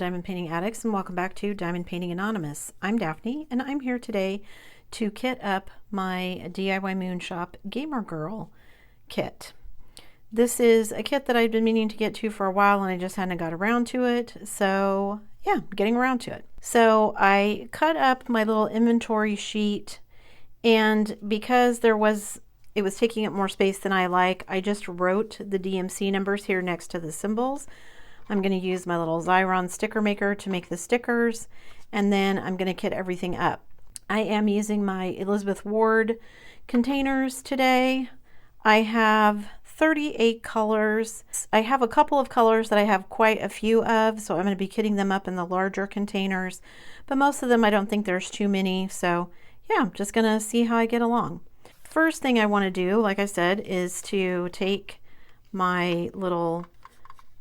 diamond painting addicts, and welcome back to Diamond Painting Anonymous. I'm Daphne, and I'm here today to kit up my DIY Moon Shop Gamer Girl kit. This is a kit that I've been meaning to get to for a while, and I just hadn't got around to it. So yeah, getting around to it. So I cut up my little inventory sheet, and because it was taking up more space than I like, I just wrote the DMC numbers here next to the symbols. I'm going to use my little Xyron sticker maker to make the stickers, and then I'm going to kit everything up. I am using my Elizabeth Ward containers today. I have 38 colors. I have a couple of colors that I have quite a few of, so I'm going to be kitting them up in the larger containers, but most of them I don't think there's too many, so yeah, I'm just going to see how I get along. First thing I want to do, like I said, is to take my little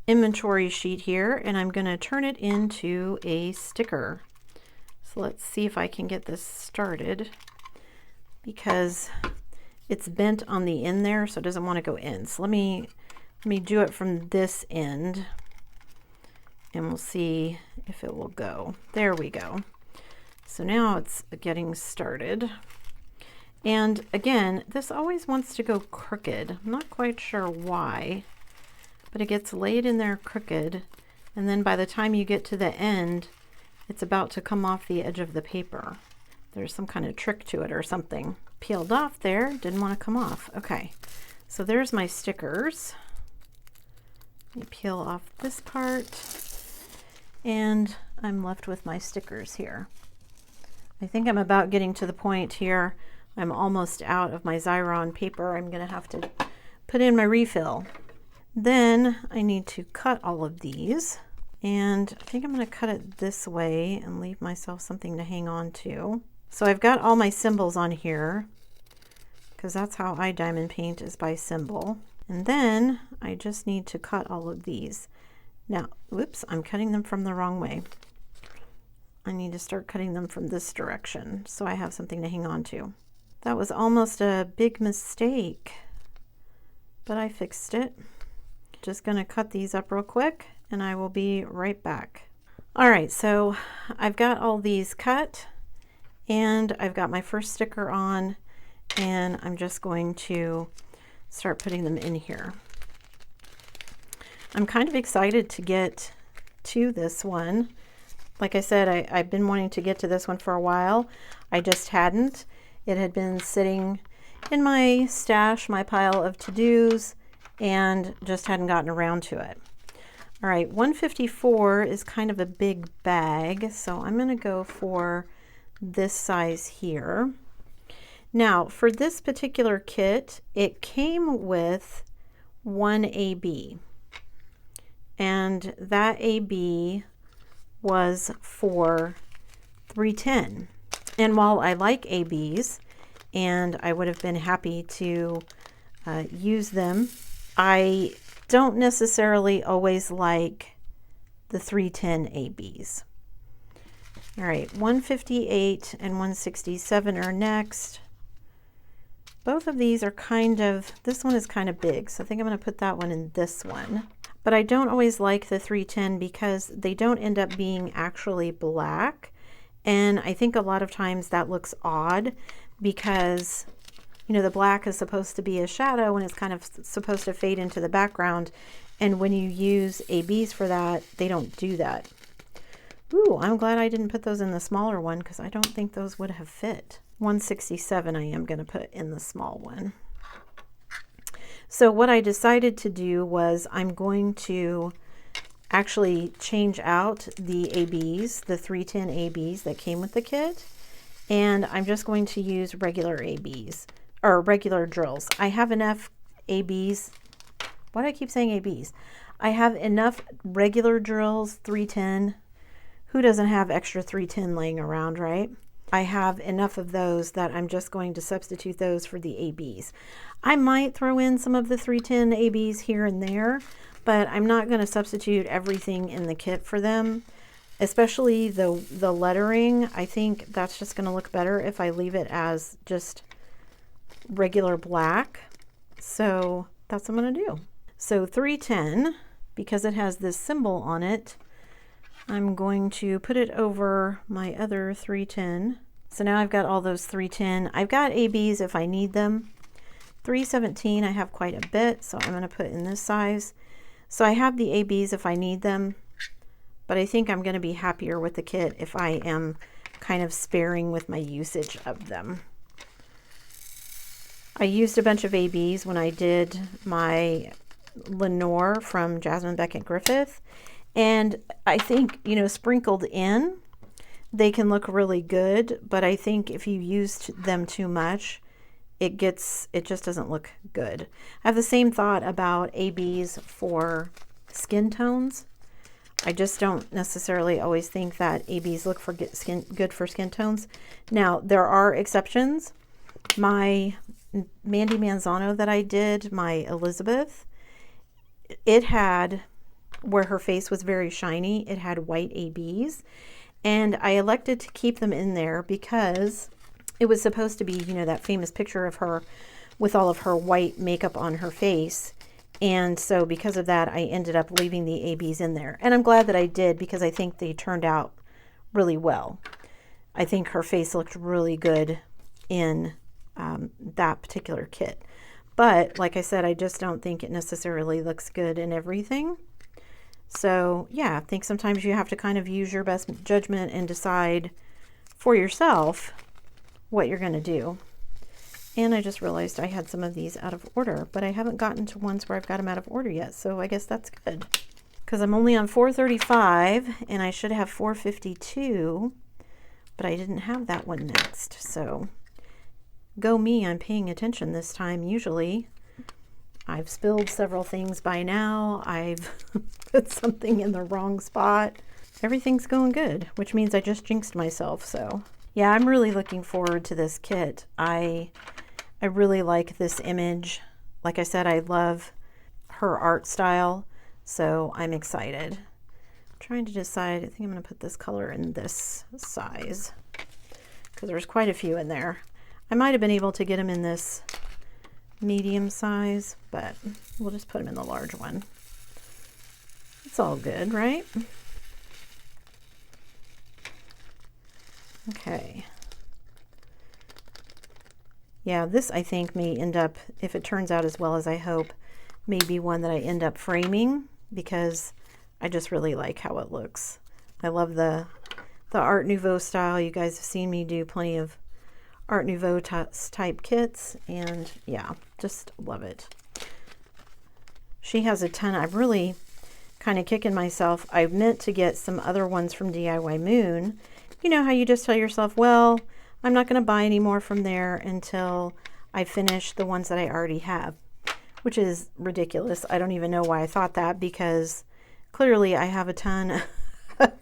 inventory sheet here, and I'm going to turn it into a sticker. So let's see if I can get this started, because it's bent on the end there, so it doesn't want to go in. So let me do it from this end, and we'll see if it will go. There we go. So now it's getting started. And again, this always wants to go crooked. I'm not quite sure why, but it gets laid in there crooked, and then by the time you get to the end, it's about to come off the edge of the paper. There's some kind of trick to it or something. Peeled off there, didn't want to come off. Okay, so there's my stickers. Let me peel off this part, and I'm left with my stickers here. I think I'm about getting to the point here. I'm almost out of my Xyron paper. I'm going to have to put in my refill. Then I need to cut all of these, and I think I'm going to cut it this way and leave myself something to hang on to. So I've got all my symbols on here, because that's how I diamond paint, is by symbol. And then I just need to cut all of these. Now, whoops, I'm cutting them from the wrong way. I need to start cutting them from this direction so I have something to hang on to. That was almost a big mistake, but I fixed it. Just going to cut these up real quick, and I will be right back. All right, so I've got all these cut, and I've got my first sticker on, and I'm just going to start putting them in here. I'm kind of excited to get to this one. Like I said, I've been wanting to get to this one for a while. I just hadn't. It had been sitting in my stash, my pile of to-dos, and just hadn't gotten around to it. All right, 154 is kind of a big bag, so I'm going to go for this size here. Now, for this particular kit, it came with one AB, and that AB was for 310. And while I like ABs, and I would have been happy to use them, I don't necessarily always like the 310 ABs. All right, 158 and 167 are next. Both of these are kind of, this one is kind of big, so I think I'm going to put that one in this one. But I don't always like the 310 because they don't end up being actually black. And I think a lot of times that looks odd because, you know, the black is supposed to be a shadow and it's kind of supposed to fade into the background. And when you use ABs for that, they don't do that. Ooh, I'm glad I didn't put those in the smaller one because I don't think those would have fit. 167 I am going to put in the small one. So what I decided to do was I'm going to actually change out the ABs, the 310 ABs that came with the kit, and I'm just going to use regular ABs, or regular drills. I have enough ABs. Why do I keep saying ABs? I have enough regular drills, 310. Who doesn't have extra 310 laying around, right? I have enough of those that I'm just going to substitute those for the ABs. I might throw in some of the 310 ABs here and there, but I'm not going to substitute everything in the kit for them, especially the lettering. I think that's just going to look better if I leave it as just regular black. So that's what I'm going to do. So 310, because it has this symbol on it, I'm going to put it over my other 310. So now I've got all those 310. I've got ABs if I need them. 317 I have quite a bit, so I'm going to put in this size. So I have the ABs if I need them, but I think I'm going to be happier with the kit if I am kind of sparing with my usage of them. I used a bunch of ABs when I did my Lenore from Jasmine Beckett Griffith, and I think, you know, sprinkled in, they can look really good, but I think if you used them too much, it just doesn't look good. I have the same thought about ABs for skin tones. I just don't necessarily always think that ABs look for good for skin tones. Now, there are exceptions. My Mandy Manzano that I did, my Elizabeth, it had, where her face was very shiny, it had white ABs. And I elected to keep them in there because it was supposed to be, you know, that famous picture of her with all of her white makeup on her face. And so because of that, I ended up leaving the ABs in there. And I'm glad that I did, because I think they turned out really well. I think her face looked really good in that particular kit. But like I said, I just don't think it necessarily looks good in everything. So yeah, I think sometimes you have to kind of use your best judgment and decide for yourself what you're going to do. And I just realized I had some of these out of order, but I haven't gotten to ones where I've got them out of order yet, so I guess that's good. Because I'm only on 435, and I should have 452, but I didn't have that one next. So go me, I'm paying attention this time. Usually I've spilled several things by now. I've put something in the wrong spot. Everything's going good, which means I just jinxed myself. So yeah, I'm really looking forward to this kit. I really like this image. Like I said, I love her art style, so I'm excited. I'm trying to decide, I think I'm going to put this color in this size, because there's quite a few in there. I might have been able to get them in this medium size, but we'll just put them in the large one. It's all good, right? Okay. Yeah, this I think may end up, if it turns out as well as I hope, may be one that I end up framing, because I just really like how it looks. I love the Art Nouveau style. You guys have seen me do plenty of Art Nouveau type kits, and yeah, just love it. She has a ton. I'm really kind of kicking myself. I meant to get some other ones from DIY Moon. You know how you just tell yourself, well, I'm not going to buy any more from there until I finish the ones that I already have, which is ridiculous. I don't even know why I thought that, because clearly I have a ton of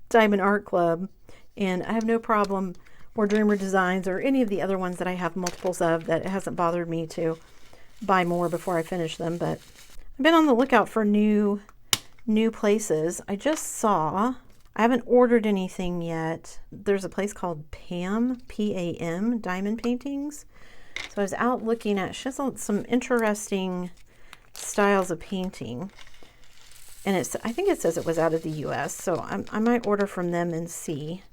Diamond Art Club, and I have no problem, or Dreamer Designs, or any of the other ones that I have multiples of, that it hasn't bothered me to buy more before I finish them. But I've been on the lookout for new places. I just saw, I haven't ordered anything yet. There's a place called Pam, P-A-M, Diamond Paintings. So I was out looking at, she has some interesting styles of painting. And I think it says it was out of the U.S., so I might order from them and see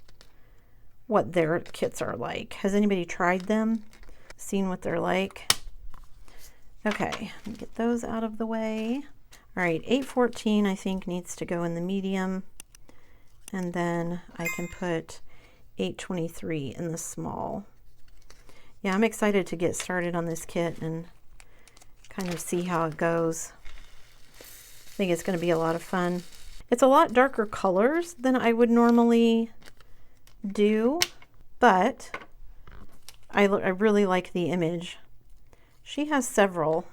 what their kits are like. Has anybody tried them? Seen what they're like? Okay, get those out of the way. All right, 814 I think needs to go in the medium. And then I can put 823 in the small. Yeah, I'm excited to get started on this kit and kind of see how it goes. I think it's going to be a lot of fun. It's a lot darker colors than I would normally do, but I really like the image. She has several,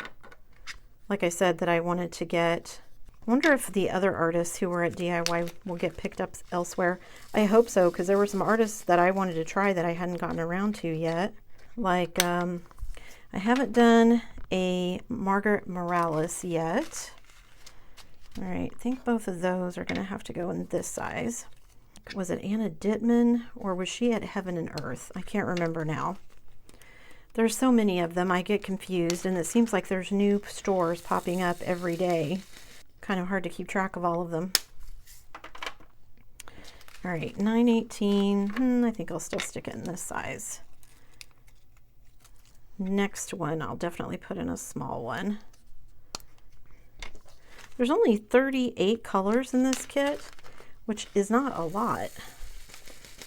like I said, that I wanted to get. I wonder if the other artists who were at DIY will get picked up elsewhere. I hope so, because there were some artists that I wanted to try that I hadn't gotten around to yet. Like, I haven't done a Margaret Morales yet. All right, I think both of those are going to have to go in this size. Was it Anna Dittman, or was she at Heaven and Earth? I can't remember now. There's so many of them, I get confused, and it seems like there's new stores popping up every day. Kind of hard to keep track of all of them. All right, 9/18. I think I'll still stick it in this size. Next one, I'll definitely put in a small one. There's only 38 colors in this kit, which is not a lot.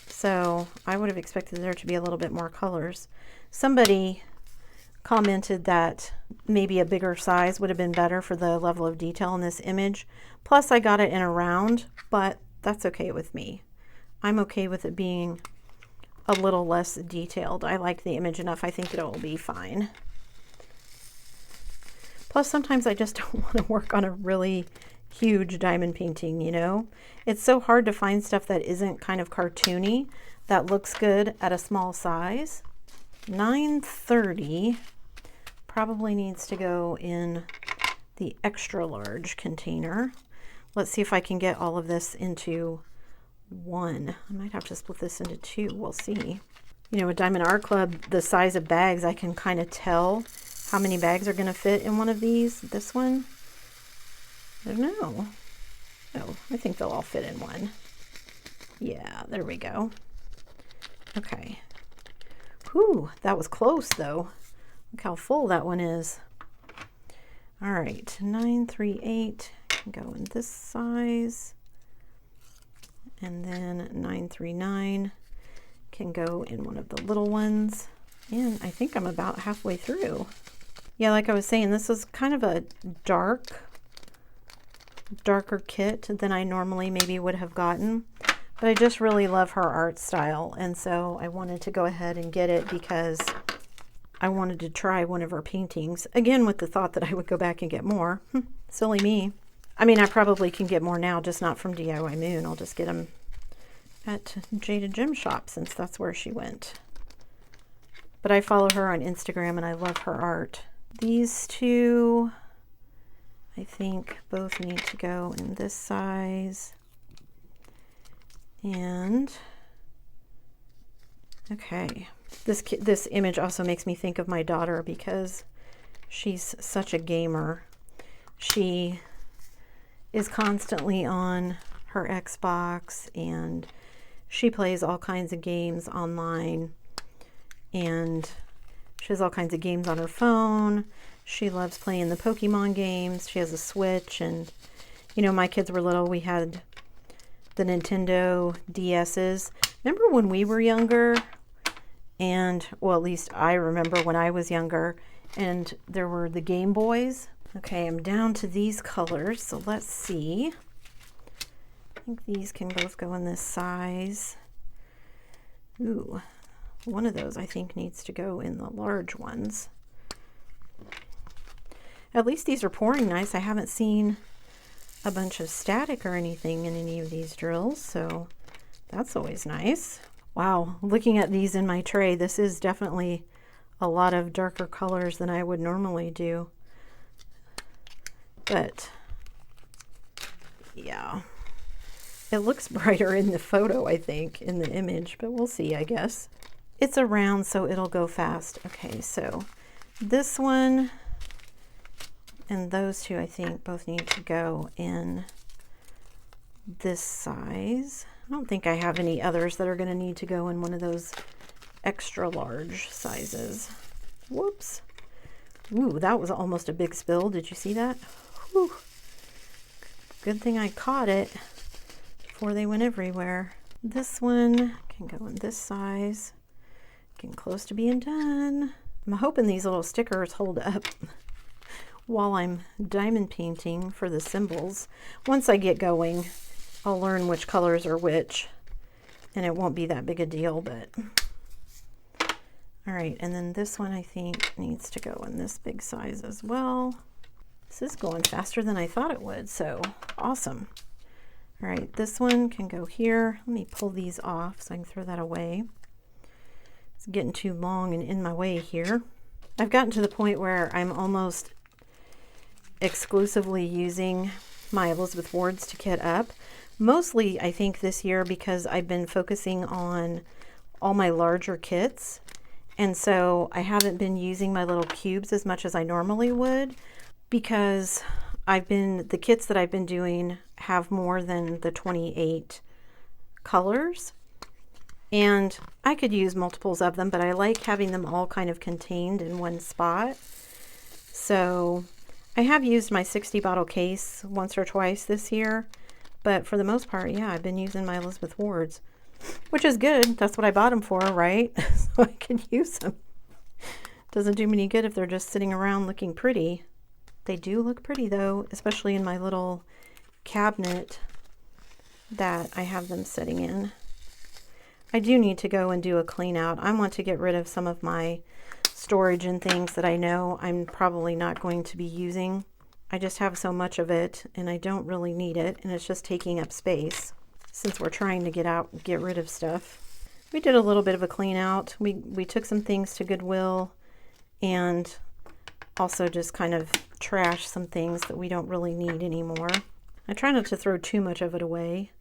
So I would have expected there to be a little bit more colors. Somebody commented that maybe a bigger size would have been better for the level of detail in this image. Plus I got it in a round, but that's okay with me. I'm okay with it being a little less detailed. I like the image enough. I think it'll be fine. Plus sometimes I just don't want to work on a really huge diamond painting, you know? It's so hard to find stuff that isn't kind of cartoony that looks good at a small size. 930 probably needs to go in the extra large container. Let's see if I can get all of this into one. I might have to split this into two. We'll see. You know, with Diamond Art Club, the size of bags, I can kind of tell how many bags are going to fit in one of these. This one, I don't know. Oh, I think they'll all fit in one. Yeah, there we go. Okay. Whew, that was close though. Look how full that one is. All right, 938 can go in this size. And then 939 can go in one of the little ones. And I think I'm about halfway through. Yeah, like I was saying, this is kind of a darker kit than I normally maybe would have gotten. But I just really love her art style. And so I wanted to go ahead and get it because I wanted to try one of her paintings. Again, with the thought that I would go back and get more. Silly me. I mean, I probably can get more now, just not from DIY Moon. I'll just get them at Jada Gem Shop since that's where she went. But I follow her on Instagram and I love her art. These two, I think both need to go in this size. And, okay. This image also makes me think of my daughter because she's such a gamer. She is constantly on her Xbox and she plays all kinds of games online, and she has all kinds of games on her phone. She loves playing the Pokemon games. She has a Switch, and you know, my kids were little, we had the Nintendo DS's. Remember when we were younger? And well, at least I remember when I was younger, and there were the Game Boys. Okay, I'm down to these colors, so let's see. I think these can both go in this size. Ooh, one of those I think needs to go in the large ones. At least these are pouring nice. I haven't seen a bunch of static or anything in any of these drills, so that's always nice. Wow, looking at these in my tray, this is definitely a lot of darker colors than I would normally do. But yeah, it looks brighter in the photo, I think, in the image, but we'll see, I guess. It's a round, so it'll go fast. Okay, so this one and those two, I think, both need to go in this size. I don't think I have any others that are going to need to go in one of those extra large sizes. Whoops. Ooh, that was almost a big spill. Did you see that? Whew. Good thing I caught it before they went everywhere. This one can go in this size. Getting close to being done. I'm hoping these little stickers hold up while I'm diamond painting for the symbols. Once I get going, I'll learn which colors are which, and it won't be that big a deal, but all right. And then this one I think needs to go in this big size as well. This is going faster than I thought it would, so awesome. All right, this one can go here. Let me pull these off so I can throw that away. It's getting too long and in my way here. I've gotten to the point where I'm almost exclusively using my Elizabeth Wards to kit up. Mostly, I think, this year because I've been focusing on all my larger kits. And so I haven't been using my little cubes as much as I normally would, because the kits that I've been doing have more than the 28 colors, and I could use multiples of them, but I like having them all kind of contained in one spot. So I have used my 60 bottle case once or twice this year, but for the most part, yeah, I've been using my Elizabeth Wards, which is good. That's what I bought them for, right? So I can use them. Doesn't do me any good if they're just sitting around looking pretty. They do look pretty though, especially in my little cabinet that I have them sitting in. I do need to go and do a clean out. I want to get rid of some of my storage and things that I know I'm probably not going to be using. I just have so much of it and I don't really need it, and it's just taking up space since we're trying to get rid of stuff. We did a little bit of a clean out. We took some things to Goodwill and also just kind of trash some things that we don't really need anymore. I try not to throw too much of it away.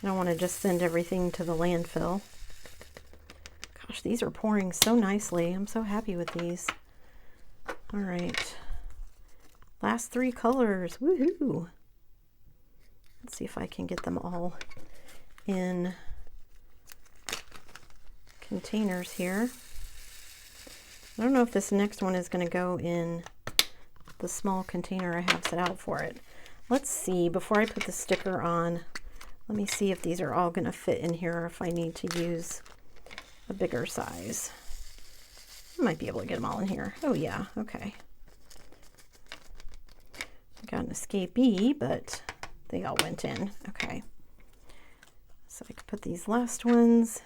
I don't want to just send everything to the landfill. Gosh, these are pouring so nicely. I'm so happy with these. All right. Last 3 colors. Woohoo! Let's see if I can get them all in containers here. I don't know if this next one is going to go in the small container I have set out for it. Let's see, before I put the sticker on, let me see if these are all going to fit in here or if I need to use a bigger size. I might be able to get them all in here. Oh yeah, okay. Got an escapee, but they all went in. Okay. So I could put these last ones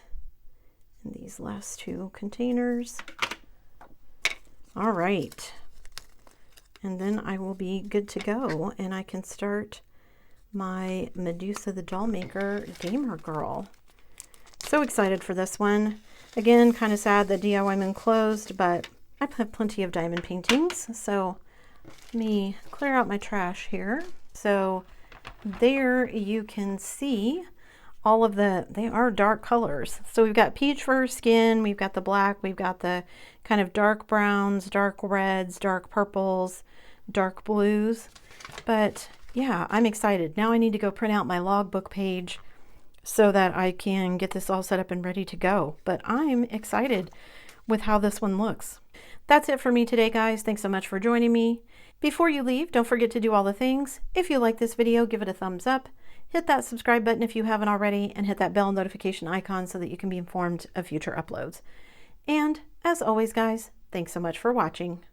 in these last 2 containers. All right. And then I will be good to go, and I can start my Medusa the Dollmaker Gamer Girl. So excited for this one. Again, kind of sad that DIY Moon closed, but I have plenty of diamond paintings. So let me clear out my trash here. So there you can see all of they are dark colors. So we've got peach fur skin, we've got the black, we've got the kind of dark browns, dark reds, dark purples, dark blues. But yeah, I'm excited. Now I need to go print out my logbook page so that I can get this all set up and ready to go. But I'm excited with how this one looks. That's it for me today, guys. Thanks so much for joining me. Before you leave, don't forget to do all the things. If you like this video, give it a thumbs up. Hit that subscribe button if you haven't already, and hit that bell notification icon so that you can be informed of future uploads. And as always, guys, thanks so much for watching.